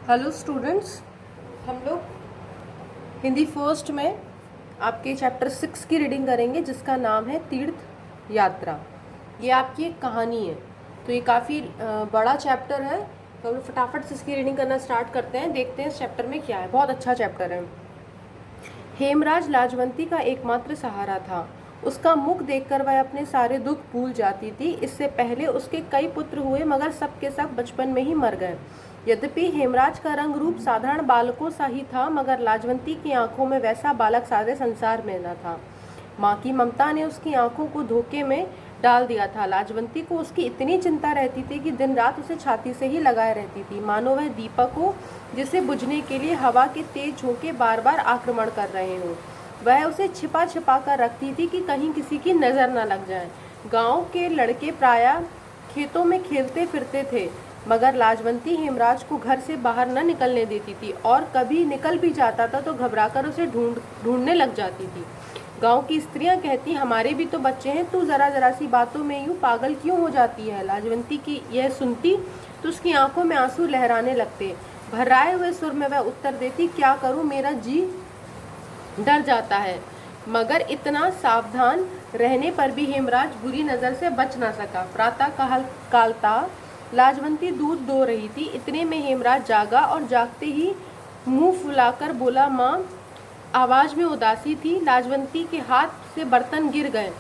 Hello students, हम लोग Hindi first में आपके चैप्टर 6 की रीडिंग करेंगे जिसका नाम है तीर्थ यात्रा। ये आपकी एक कहानी है, तो ये काफ़ी बड़ा चैप्टर है। तो हम लोग फटाफट से इसकी रीडिंग करना स्टार्ट करते हैं। देखते हैं इस चैप्टर में क्या है। बहुत अच्छा चैप्टर है। हेमराज लाजवंती का एकमात्र सहारा था। उसका मुख देखकर वह अपने सारे दुख भूल जाती थी। इससे पहले उसके कई पुत्र हुए, मगर सब के सब बचपन में ही मर गए। यद्यपि हेमराज का रंग रूप साधारण बालकों सा ही था, मगर लाजवंती की आंखों में वैसा बालक सारे संसार में न था। माँ की ममता ने उसकी आंखों को धोखे में डाल दिया था। लाजवंती को उसकी इतनी चिंता रहती थी कि दिन रात उसे छाती से ही लगाए रहती थी, मानो वह दीपक हो जिसे बुझने के लिए हवा के तेज झोंके बार बार आक्रमण कर रहे हों। वह उसे छिपा छिपा कर रखती थी कि कहीं किसी की नज़र न लग जाए। गांव के लड़के प्रायः खेतों में खेलते फिरते थे, मगर लाजवंती हेमराज को घर से बाहर न निकलने देती थी, और कभी निकल भी जाता था तो घबराकर उसे ढूंढने लग जाती थी। गांव की स्त्रियां कहती, हमारे भी तो बच्चे हैं, तू जरा सी बातों में यूं पागल क्यों हो जाती है। लाजवंती की यह सुनती तो उसकी आंखों में आंसू लहराने लगते। भर्राए हुए सुर में वह उत्तर देती, क्या करूं, मेरा जी डर जाता है। मगर इतना सावधान रहने पर भी हेमराज बुरी नज़र से बच न सका। प्रातः कालता लाजवंती दूध दो रही थी। इतने में हेमराज जागा और जागते ही मुंह फुलाकर बोला, माँ। आवाज में उदासी थी। लाजवंती के हाथ से बर्तन गिर गए।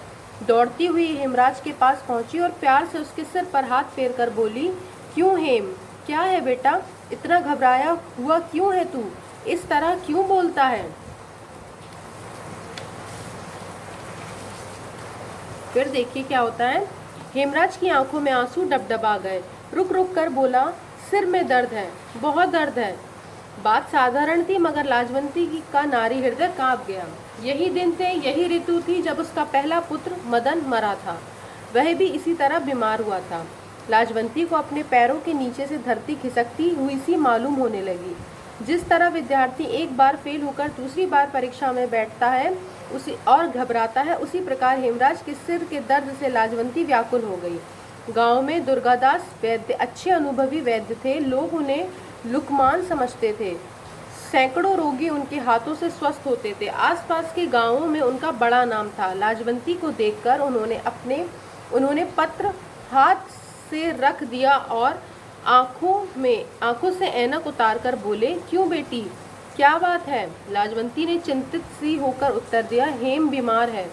दौड़ती हुई हेमराज के पास पहुंची और प्यार से उसके सिर पर हाथ फेर कर बोली, क्यों हेम, क्या है बेटा, इतना घबराया हुआ क्यों है तू, इस तरह क्यों बोलता है। फिर देखिए क्या होता है। हेमराज की आंखों में आंसू डबडबा गए। रुक रुक कर बोला, सिर में दर्द है, बहुत दर्द है। बात साधारण थी, मगर लाजवंती का नारी हृदय कांप गया। यही दिन थे, यही ऋतु थी जब उसका पहला पुत्र मदन मरा था। वह भी इसी तरह बीमार हुआ था। लाजवंती को अपने पैरों के नीचे से धरती खिसकती हुई सी मालूम होने लगी। जिस तरह विद्यार्थी एक बार फेल होकर दूसरी बार परीक्षा में बैठता है उसी और घबराता है, उसी प्रकार हेमराज के सिर के दर्द से लाजवंती व्याकुल हो गई। गांव में दुर्गादास वैद्य अच्छे अनुभवी वैद्य थे। लोग उन्हें लुकमान समझते थे। सैकड़ों रोगी उनके हाथों से स्वस्थ होते थे। आसपास के गांवों में उनका बड़ा नाम था। लाजवंती को देखकर उन्होंने पत्र हाथ से रख दिया और आंखों से ऐनक उतार कर बोले, क्यों बेटी, क्या बात है। लाजवंती ने चिंतित सी होकर उत्तर दिया, हेम बीमार है।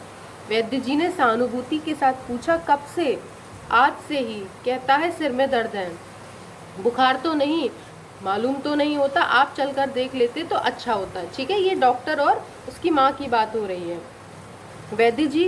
वैद्य जी ने सहानुभूति के साथ पूछा, कब से। आज से ही, कहता है सिर में दर्द है। बुखार तो नहीं, मालूम तो नहीं होता, आप चलकर देख लेते तो अच्छा होता। ठीक है, ये डॉक्टर और उसकी माँ की बात हो रही है। वैद्य जी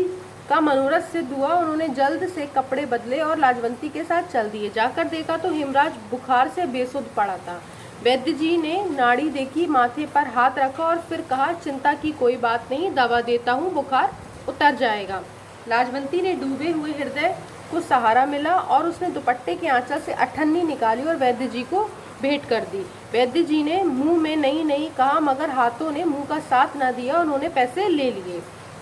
का मनोरथ सिद्ध हुआ। उन्होंने जल्द से कपड़े बदले और लाजवंती के साथ चल दिए। जाकर देखा तो हेमराज बुखार से बेसुध पड़ा था। वैद्य जी ने नाड़ी देखी, माथे पर हाथ रखा और फिर कहा, चिंता की कोई बात नहीं, दवा देता हूँ, बुखार उतर जाएगा। लाजवंती ने डूबे हुए हृदय को सहारा मिला और उसने दुपट्टे के आंचल से अठन्नी निकाली और वैद्य जी को भेंट कर दी। वैद्य जी ने मुंह में नहीं कहा, मगर हाथों ने मुंह का साथ न दिया। उन्होंने पैसे ले लिए।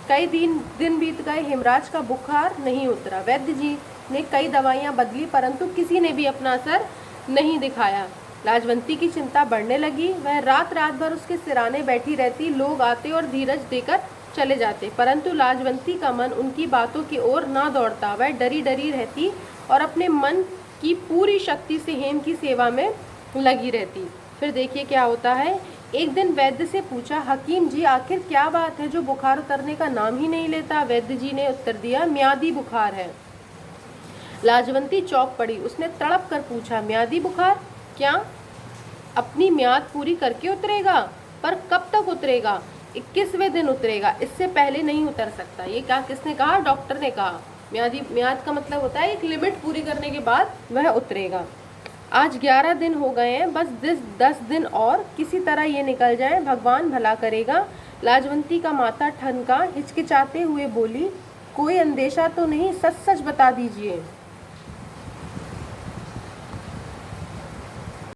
कई दिन बीत गए, हेमराज का बुखार नहीं उतरा। वैद्य जी ने कई दवाइयां बदली, परंतु किसी ने भी अपना असर नहीं दिखाया। लाजवंती की चिंता बढ़ने लगी। वह रात भर उसके सिराने बैठी रहती। लोग आते और धीरज देकर चले जाते, परंतु लाजवंती का मन उनकी बातों की ओर ना दौड़ता। वह डरी डरी रहती और अपने मन की पूरी शक्ति से हेम की सेवा में लगी रहती। फिर देखिए क्या होता है। एक दिन वैद्य से पूछा, हकीम जी, आखिर क्या बात है जो बुखार उतरने का नाम ही नहीं लेता। वैद्य जी ने उत्तर दिया, म्यादी बुखार है। लाजवंती चौंक पड़ी। उसने तड़प कर पूछा, म्यादी बुखार, क्या अपनी म्याद पूरी करके उतरेगा? पर कब तक उतरेगा? 21वें दिन उतरेगा, इससे पहले नहीं उतर सकता। ये क्या किसने कहा? डॉक्टर ने कहा। म्याद का मतलब होता है एक लिमिट पूरी करने के बाद वह उतरेगा। आज 11 दिन हो गए हैं, बस 10 दिन और किसी तरह ये निकल जाए, भगवान भला करेगा। लाजवंती का माथा ठनका। हिचकिचाते हुए बोली, कोई अंदेशा तो नहीं, सच सच बता दीजिए।